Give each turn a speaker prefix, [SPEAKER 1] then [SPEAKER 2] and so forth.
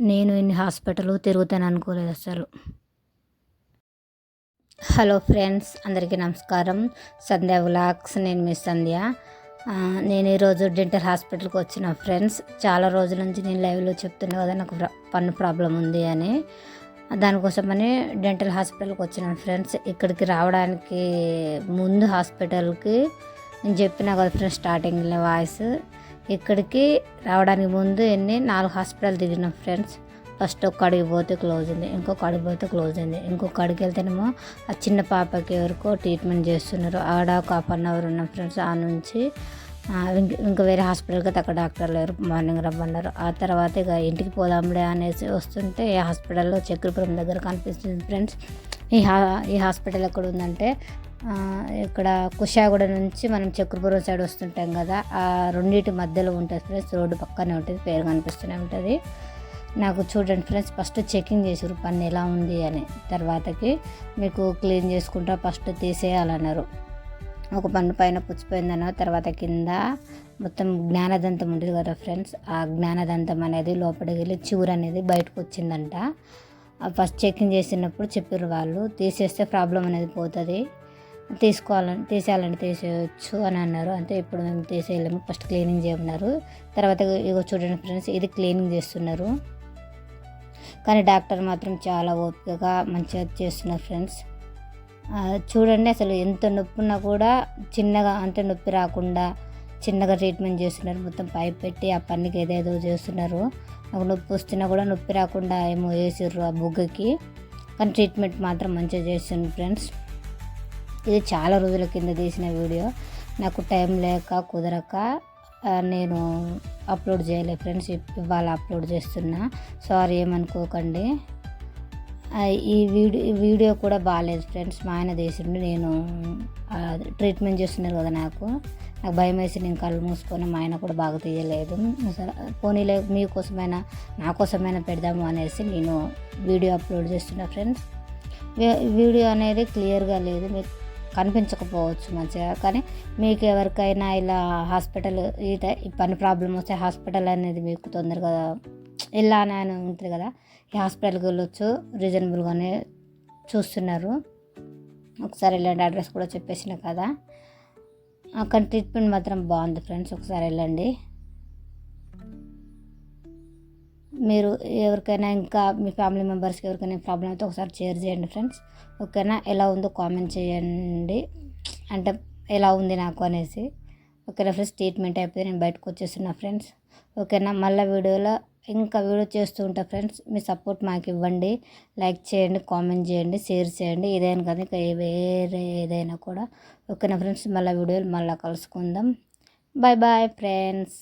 [SPEAKER 1] నేను ఇన్ని హాస్పిటల్ తిరుగుతాను అనుకోలేదు అసలు. హలో ఫ్రెండ్స్, అందరికీ నమస్కారం. సంధ్య వ్లాగ్స్, నేను మీ సంధ్య. నేను ఈరోజు డెంటల్ హాస్పిటల్కి వచ్చిన ఫ్రెండ్స్. చాలా రోజుల నుంచి నేను లైవ్లో చెప్తున్నా కదా, నాకు పన్ను ప్రాబ్లం ఉంది అని. దానికోసమని డెంటల్ హాస్పిటల్కి వచ్చిన ఫ్రెండ్స్. ఇక్కడికి రావడానికి ముందు హాస్పిటల్కి నేను చెప్పినా కదా ఫ్రెండ్స్, స్టార్టింగ్లో వాయిస్. ఇక్కడికి రావడానికి ముందు 4 హాస్పిటల్ తిరిగిన ఫ్రెండ్స్. ఫస్ట్ ఒక అడిగి పోతే క్లోజ్ ఉంది, ఇంకొక అడిగి పోతే క్లోజ్ ఉంది, ఇంకొక అడిగి వెళ్తేనేమో ఆ చిన్న పాపకి ఎవరికో ట్రీట్మెంట్ చేస్తున్నారు. ఆడ ఒక ½ అవర్ ఉన్న ఫ్రెండ్స్. ఆ నుంచి ఇంకా వేరే హాస్పిటల్కి అయితే అక్కడ డాక్టర్ లేరు, మార్నింగ్ రమ్మన్నారు. ఆ తర్వాత ఇక ఇంటికి పోదాంలే అనేసి వస్తుంటే ఈ హాస్పిటల్లో చక్రపురం దగ్గర కనిపిస్తుంది ఫ్రెండ్స్. ఈ హాస్పిటల్ ఎక్కడ ఉందంటే, ఇక్కడ కుషాగూడ నుంచి మనం చక్రపురం సైడ్ వస్తుంటాం కదా, ఆ రెండింటి మధ్యలో ఉంటుంది ఫ్రెండ్స్. రోడ్డు పక్కనే ఉంటుంది, పేరు కనిపిస్తూనే ఉంటుంది. నాకు చూడండి ఫ్రెండ్స్, ఫస్ట్ చెకింగ్ చేసారు పన్ను ఎలా ఉంది అని. తర్వాతకి మీకు క్లీన్ చేసుకుంటా ఫస్ట్ తీసేయాలన్నారు. ఒక పన్ను పైన పుచ్చిపోయిందన్నారు. తర్వాత కింద మొత్తం జ్ఞానదంతం ఉంటుంది కదా ఫ్రెండ్స్, ఆ జ్ఞానదంతం అనేది లోపలికి వెళ్ళి చివరి అనేది బయటకు వచ్చిందంట. ఫస్ట్ చెకింగ్ చేసినప్పుడు చెప్పారు వాళ్ళు, తీసేస్తే ప్రాబ్లం అనేది పోతుంది, తీసేయాలంటే తీసేయచ్చు అని అన్నారు. అంటే ఇప్పుడు మేము తీసేయలేము, ఫస్ట్ క్లీనింగ్ చేయమన్నారు. తర్వాత ఇగో చూడండి ఫ్రెండ్స్, ఇది క్లీనింగ్ చేస్తున్నారు. కానీ డాక్టర్ మాత్రం చాలా ఓపికగా మంచిగా చేస్తున్నారు ఫ్రెండ్స్. చూడండి, అసలు ఎంత నొప్పి ఉన్నా కూడా చిన్నగా, అంటే నొప్పి రాకుండా చిన్నగా ట్రీట్మెంట్ చేస్తున్నారు. మొత్తం పైప్ పెట్టి ఆ పన్నుకి ఏదేదో చేస్తున్నారు. నాకు నొప్పి వస్తున్నా కూడా నొప్పి రాకుండా ఏమో వేసారు ఆ బుగ్గకి. కానీ ట్రీట్మెంట్ మాత్రం మంచిగా చేస్తున్నారు ఫ్రెండ్స్. ఇది చాలా రోజుల కింద తీసిన వీడియో. నాకు టైం లేక కుదరక నేను అప్లోడ్ చేయలేదు ఫ్రెండ్స్. ఇవాళ అప్లోడ్ చేస్తున్నా, సారీ ఏమనుకోకండి. ఈ వీడియో కూడా బాగాలేదు ఫ్రెండ్స్. మా ఆయన తీసిండు. నేను ట్రీట్మెంట్ చేస్తున్నారు కదా, నాకు భయం వేసి నేను కళ్ళు మూసుకొని, మా ఆయన కూడా బాగా తీయలేదు. పోనీలే మీకోసమైనా నా కోసమైనా పెడదాము అనేసి నేను వీడియో అప్లోడ్ చేస్తున్నా ఫ్రెండ్స్. వీడియో అనేది క్లియర్గా లేదు, మీకు కనిపించకపోవచ్చు మంచిగా. కానీ మీకు ఎవరికైనా ఇలా హాస్పిటల్ ఈ పన్ను ప్రాబ్లం వస్తే హాస్పిటల్ అనేది మీకు తొందరగా ఇలా అని ఉంటుంది కదా, ఈ హాస్పిటల్కి వెళ్ళొచ్చు, రీజనబుల్గానే చూస్తున్నారు. ఒకసారి వెళ్ళండి, అడ్రస్ కూడా చెప్పేసిన కదా. అక్కడ ట్రీట్మెంట్ మాత్రం బాగుంది ఫ్రెండ్స్, ఒకసారి వెళ్ళండి. మీరు ఎవరికైనా ఇంకా మీ ఫ్యామిలీ మెంబర్స్కి ఎవరికైనా ప్రాబ్లం అయితే ఒకసారి షేర్ చేయండి ఫ్రెండ్స్. ఓకేనా, ఎలా ఉందో కామెంట్ చేయండి, అంటే ఎలా ఉంది నాకు అనేసి. ఓకేనా ఫ్రెండ్స్, ట్రీట్మెంట్ అయిపోయి నేను బయటకు వచ్చేస్తున్నా ఫ్రెండ్స్. ఓకేనా, మళ్ళీ వీడియోలో ఇంకా వీడియో చేస్తూ ఉంటా ఫ్రెండ్స్. మీ సపోర్ట్ మాకు ఇవ్వండి, లైక్ చేయండి, కామెంట్ చేయండి, షేర్ చేయండి. ఇదైనా కదా, ఇంకా వేరే ఏదైనా కూడా. ఓకేనా ఫ్రెండ్స్, మళ్ళీ వీడియోలు మళ్ళీ కలుసుకుందాం. Bye bye friends.